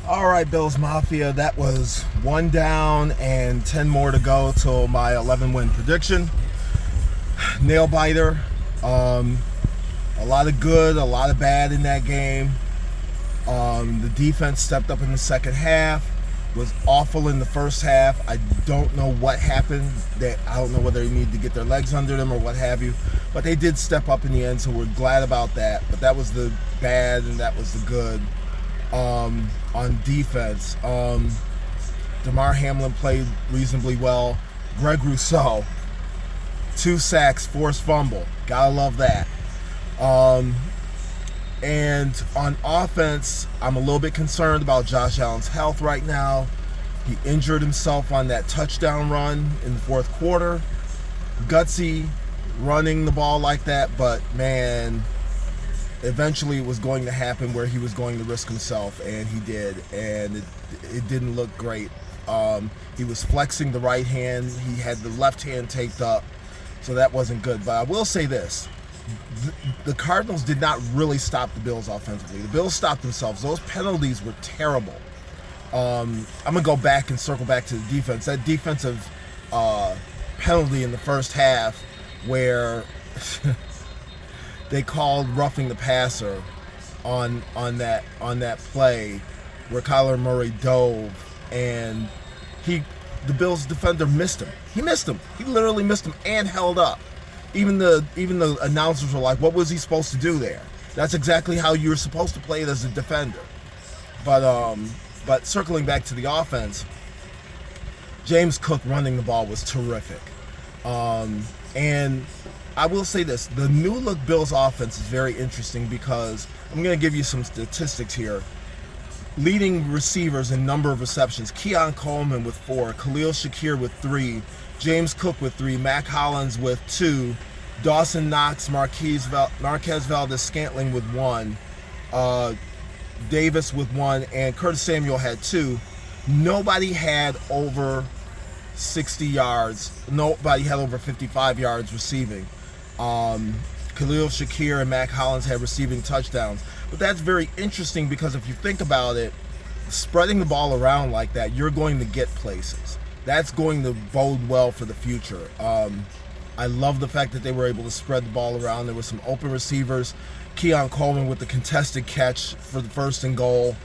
All right, Bills Mafia, that was one down and 10 more to go till my 11-win prediction. Nail biter. A lot of good, a lot of bad in that game. The defense stepped up in the second half, was awful in the first half. I don't know what happened. I don't know whether they need to get their legs under them or what have you, but they did step up in the end, so we're glad about that. But that was the bad and that was the good. On defense, DeMar Hamlin played reasonably well. Greg Rousseau, 2 sacks, forced fumble. Gotta love that. And on offense, I'm a little bit concerned about Josh Allen's health right now. He injured himself on that touchdown run in the fourth quarter. Gutsy running the ball like that, but man, eventually it was going to happen where he was going to risk himself, and he did, and it didn't look great. He was flexing the right hand. He had the left hand taped up, so that wasn't good. But I will say this. The Cardinals did not really stop the Bills offensively. The Bills stopped themselves. Those penalties were terrible. I'm going to go back and circle back to the defense. That defensive penalty in the first half where they called roughing the passer on that play where Kyler Murray dove and the Bills defender missed him. He missed him. He literally missed him and held up. Even the announcers were like, what was he supposed to do there? That's exactly how you're supposed to play it as a defender. But circling back to the offense, James Cook running the ball was terrific. And I will say this, the new look Bills offense is very interesting because I'm going to give you some statistics here. Leading receivers in number of receptions, Keon Coleman with 4, Khalil Shakir with 3, James Cook with 3, Mac Hollins with 2, Dawson Knox, Marquez Valdez-Scantling with 1, Davis with 1, and Curtis Samuel had 2. Nobody had over 60 yards. Nobody had over 55 yards receiving. Khalil Shakir and Mac Hollins had receiving touchdowns. But that's very interesting because if you think about it, spreading the ball around like that, you're going to get places. That's going to bode well for the future. I love the fact that they were able to spread the ball around. There were some open receivers. Keon Coleman with the contested catch for the 1st and goal.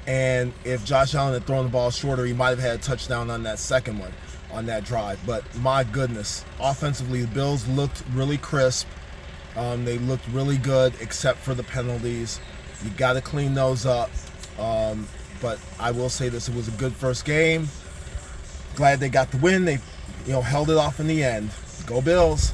And if Josh Allen had thrown the ball shorter, he might have had a touchdown on that second one, on that drive. But my goodness, offensively, the Bills looked really crisp. They looked really good except for the penalties. You got to clean those up. But I will say this, it was a good first game. Glad they got the win. They held it off in the end. Go Bills.